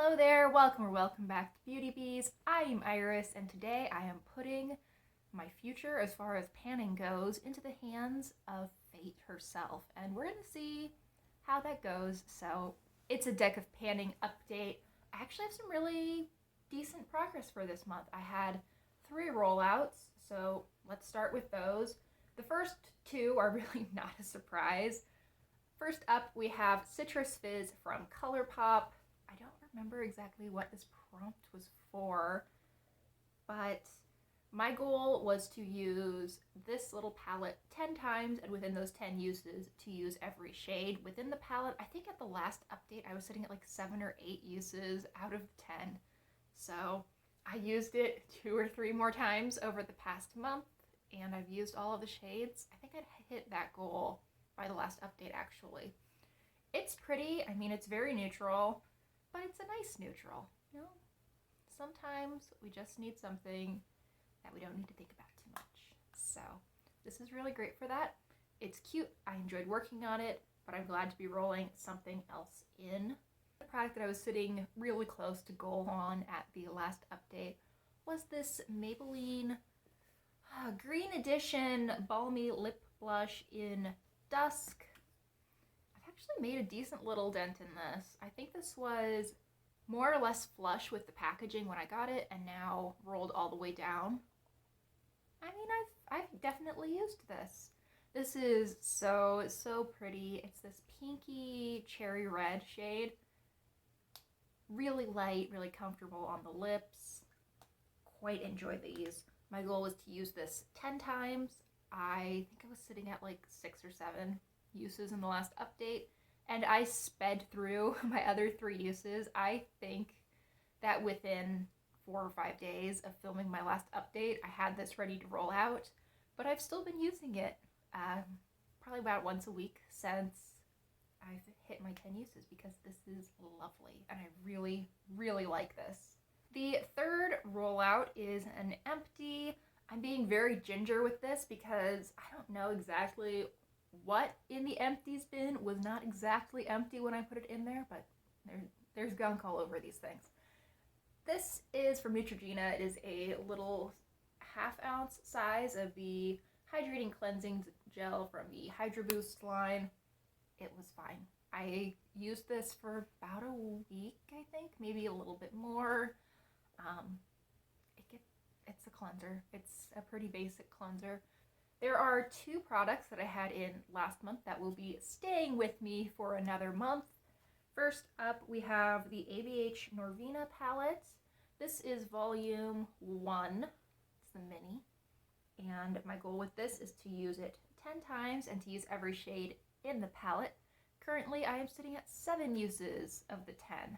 Hello there, welcome or welcome back to Beauty Bees. I am Iris and today I am putting my future as far as panning goes into the hands of Fate herself, and we're going to see how that goes. So it's a deck of panning update. I actually have some really decent progress for this month. I had 3 rollouts, so let's start with those. The first 2 are really not a surprise. First up, we have Citrus Fizz from ColourPop. I don't remember exactly what this prompt was for, but my goal was to use this little palette 10 times, and within those 10 uses, to use every shade within the palette. I think at the last update, I was sitting at like 7 or 8 uses out of 10. So I used it 2 or 3 more times over the past month, and I've used all of the shades. I think I'd hit that goal by the last update, actually. It's pretty. I mean, it's very neutral, but it's a nice neutral. You know, sometimes we just need something that we don't need to think about too much. So this is really great for that. It's cute. I enjoyed working on it, but I'm glad to be rolling something else in. The product that I was sitting really close to goal on at the last update was this Maybelline Green Edition Balmy Lip Blush in Dusk. I've actually made a decent little dent in this. I think this was more or less flush with the packaging when I got it, and now rolled all the way down. I mean, I've definitely used this. This is so pretty. It's this pinky cherry red shade. Really light, really comfortable on the lips. Quite enjoy these. My goal was to use this 10 times. I think I was sitting at like 6 or 7 uses in the last update, and I sped through my other 3 uses. I think that within 4 or 5 days of filming my last update, I had this ready to roll out, but I've still been using it probably about once a week since I've hit my 10 uses, because this is lovely and I really like this. The third rollout is an empty. I'm being very ginger with this because I don't know exactly what in the empties bin was not exactly empty when I put it in there, but there's gunk all over these things. This is from Neutrogena. It is a little half-ounce size of the Hydrating Cleansing Gel from the Hydro Boost line. It was fine. I used this for about a week, I think, maybe a little bit more. It's a cleanser. It's a pretty basic cleanser. There are 2 products that I had in last month that will be staying with me for another month. First up, we have the ABH Norvina palette. This is volume 1. It's the mini. And my goal with this is to use it 10 times and to use every shade in the palette. Currently, I am sitting at 7 uses of the 10.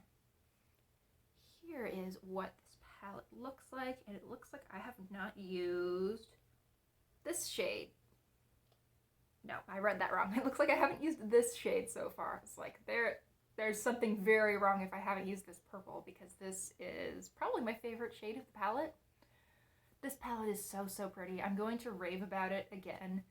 Here is what this palette looks like, and it looks like I have not used this shade. No, I read that wrong. It looks like I haven't used this shade so far. It's like there's something very wrong if I haven't used this purple, because this is probably my favorite shade of the palette. This palette is so pretty. I'm going to rave about it again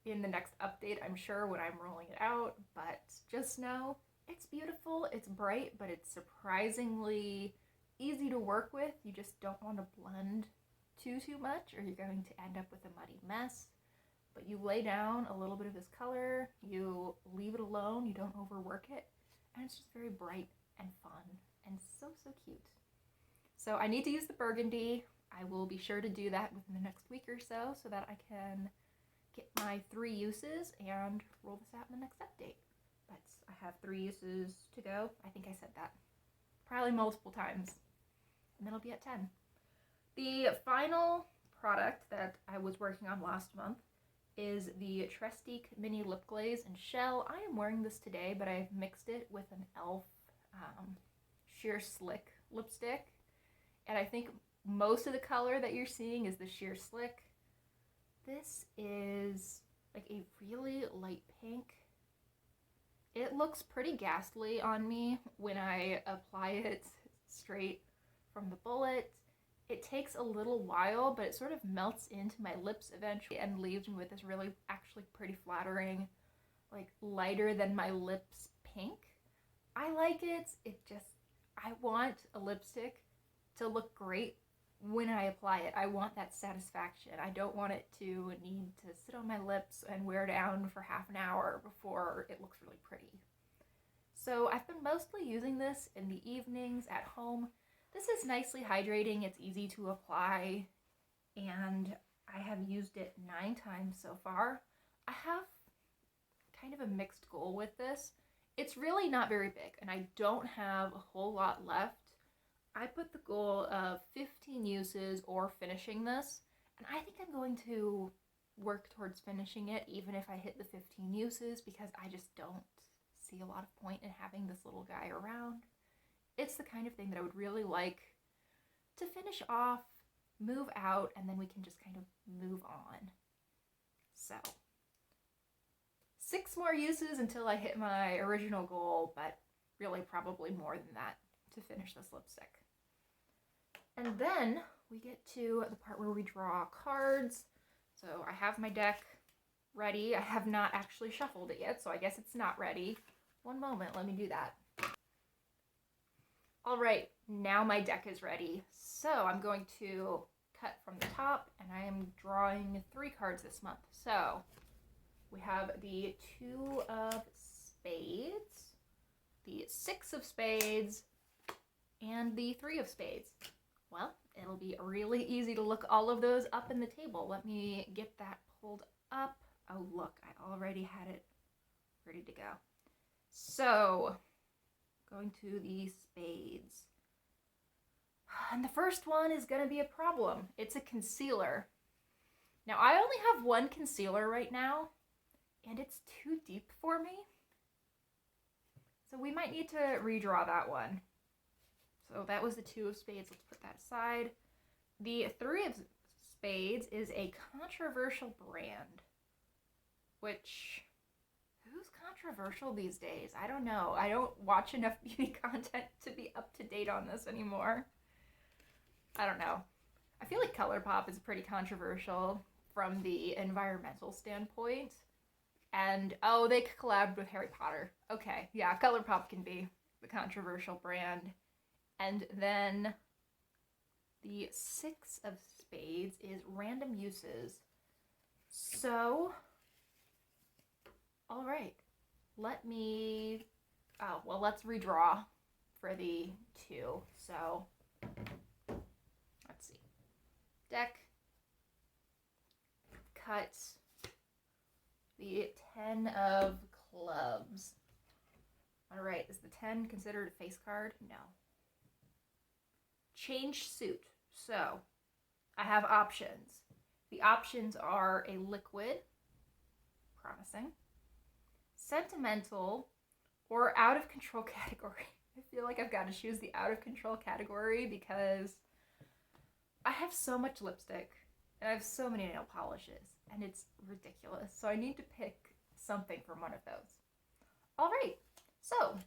in the next update, I'm sure, when I'm rolling it out, but just know it's beautiful, it's bright, but it's surprisingly easy to work with. You just don't want to blend too much, or you're going to end up with a muddy mess. But you lay down a little bit of this color, you leave it alone, you don't overwork it, and it's just very bright and fun and so cute. So I need to use the burgundy. I will be sure to do that within the next week or so that I can get my 3 uses and roll this out in the next update. But I have 3 uses to go. I think I said that probably multiple times, and then I'll be at 10. The final product that I was working on last month is the Trestique Mini Lip Glaze in Shell. I am wearing this today, but I've mixed it with an e.l.f. Sheer Slick lipstick, and I think most of the color that you're seeing is the Sheer Slick. This is like a really light pink. It looks pretty ghastly on me when I apply it straight from the bullet. It takes a little while, but it sort of melts into my lips eventually and leaves me with this really actually pretty flattering, like lighter than my lips pink. I like it. I want a lipstick to look great when I apply it. I want that satisfaction. I don't want it to need to sit on my lips and wear down for half an hour before it looks really pretty. So I've been mostly using this in the evenings at home. This is nicely hydrating, it's easy to apply, and I have used it 9 times so far. I have kind of a mixed goal with this. It's really not very big, and I don't have a whole lot left. I put the goal of 15 uses or finishing this, and I think I'm going to work towards finishing it even if I hit the 15 uses, because I just don't see a lot of point in having this little guy around. It's the kind of thing that I would really like to finish off, move out, and then we can just kind of move on. So, 6 more uses until I hit my original goal, but really probably more than that to finish this lipstick. And then we get to the part where we draw cards. So I have my deck ready. I have not actually shuffled it yet, so I guess it's not ready. One moment, let me do that. All right, now my deck is ready. So I'm going to cut from the top, and I am drawing 3 cards this month. So we have the 2 of spades, the 6 of spades, and the 3 of spades. Well, it'll be really easy to look all of those up in the table. Let me get that pulled up. Oh, look, I already had it ready to go. So, going to the spades. And the first one is going to be a problem. It's a concealer. Now, I only have 1 concealer right now, and it's too deep for me. So we might need to redraw that one. So that was the 2 of spades. Let's put that aside. The 3 of spades is a controversial brand, which, who's controversial these days? I don't know. I don't watch enough beauty content to be up to date on this anymore. I don't know. I feel like ColourPop is pretty controversial from the environmental standpoint. And, oh, they collabed with Harry Potter. Okay, yeah, ColourPop can be the controversial brand. And then the 6 of spades is random uses. So, all right, let's redraw for the 2. So, let's see. Deck, cut, the 10 of clubs. All right, is the 10 considered a face card? No. Change suit. So, I have options. The options are a liquid, promising, sentimental, or out of control category. I feel like I've got to choose the out of control category because I have so much lipstick and I have so many nail polishes and it's ridiculous. So I need to pick something from one of those. All right, so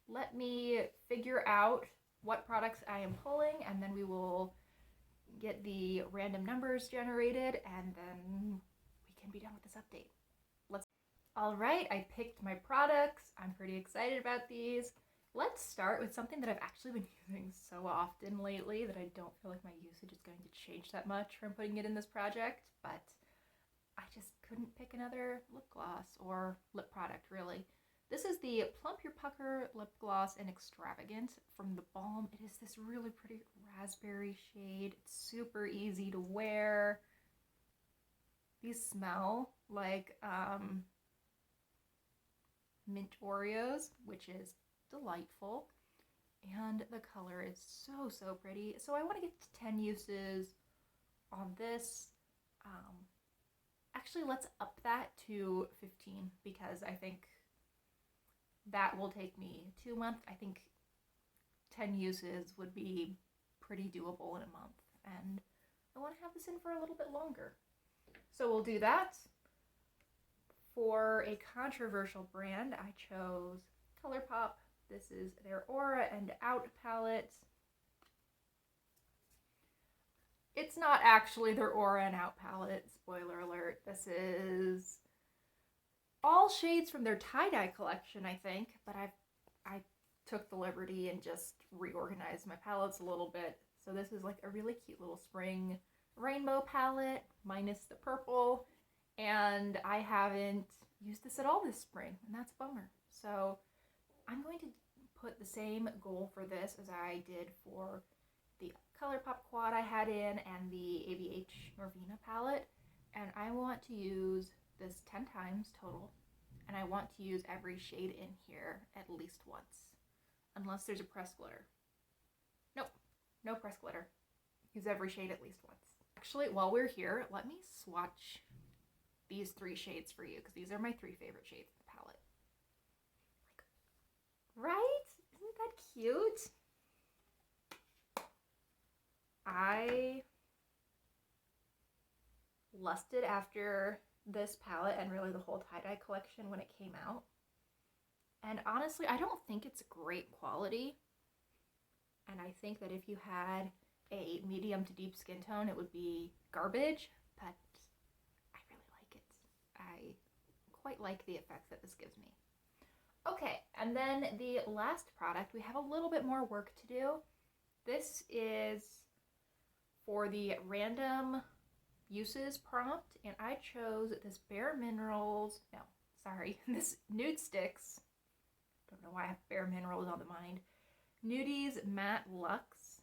let me figure out what products I am pulling, and then we will get the random numbers generated, and then we can be done with this update. All right, I picked my products. I'm pretty excited about these. Let's start with something that I've actually been using so often lately that I don't feel like my usage is going to change that much from putting it in this project, but I just couldn't pick another lip gloss or lip product, really. This is the Plump Your Pucker Lip Gloss in Extravagant from the Balm. It is this really pretty raspberry shade. It's super easy to wear. These smell like mint Oreos, which is delightful. And the color is so pretty. So I want to get to 10 uses on this. Actually, let's up that to 15 because I think that will take me 2 months. I think 10 uses would be pretty doable in a month, and I want to have this in for a little bit longer. So we'll do that. For a controversial brand, I chose ColourPop. This is their Aura and Out palette. It's not actually their Aura and Out palette, spoiler alert. This is all shades from their tie-dye collection, I think, but I took the liberty and just reorganized my palettes a little bit. So this is like a really cute little spring rainbow palette minus the purple, and I haven't used this at all this spring, and that's a bummer. So I'm going to put the same goal for this as I did for the ColourPop quad I had in and the ABH Norvina palette, and I want to use this 10 times total, and I want to use every shade in here at least once, unless there's a press glitter. Nope, no press glitter. Use every shade at least once. Actually, while we're here, let me swatch these 3 shades for you, because these are my 3 favorite shades of the palette. Right? Isn't that cute? I lusted after this palette and really the whole tie-dye collection when it came out. And honestly, I don't think it's great quality. And I think that if you had a medium to deep skin tone, it would be garbage, but I really like it. I quite like the effect that this gives me. Okay, and then the last product, we have a little bit more work to do. This is for the random uses prompt, and I chose this this Nude Sticks. Don't know why I have Bare Minerals on the mind. Nudies Matte Luxe,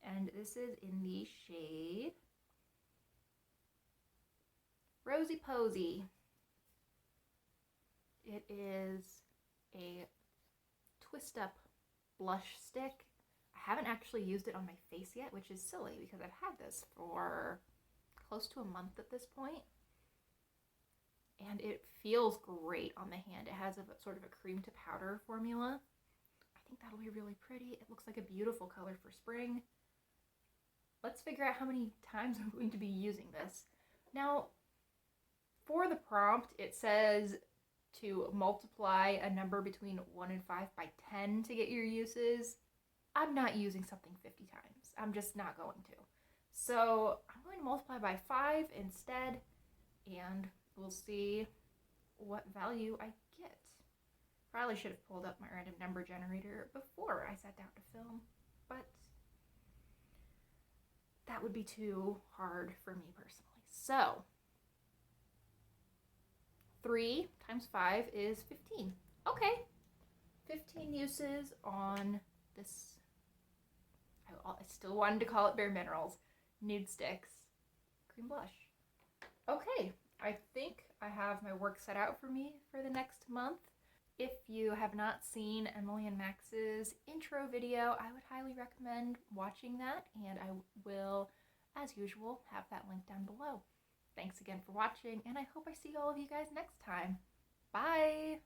and this is in the shade Rosy Posy. It is a twist up blush stick. I haven't actually used it on my face yet, which is silly because I've had this for close to a month at this point. And it feels great on the hand. It has a sort of a cream to powder formula. I think that'll be really pretty. It looks like a beautiful color for spring. Let's figure out how many times I'm going to be using this. Now, for the prompt, it says to multiply a number between 1 and 5 by 10 to get your uses. I'm not using something 50 times. I'm just not going to. So I'm going to multiply by 5 instead, and we'll see what value I get. Probably should have pulled up my random number generator before I sat down to film, but that would be too hard for me personally. So 3 times 5 is 15. Okay, 15 uses on this. I still wanted to call it Bare Minerals Nude Sticks Cream Blush. Okay, I think I have my work set out for me for the next month. If you have not seen Emily and Max's intro video, I would highly recommend watching that, and I will, as usual, have that link down below. Thanks again for watching, and I hope I see all of you guys next time. Bye!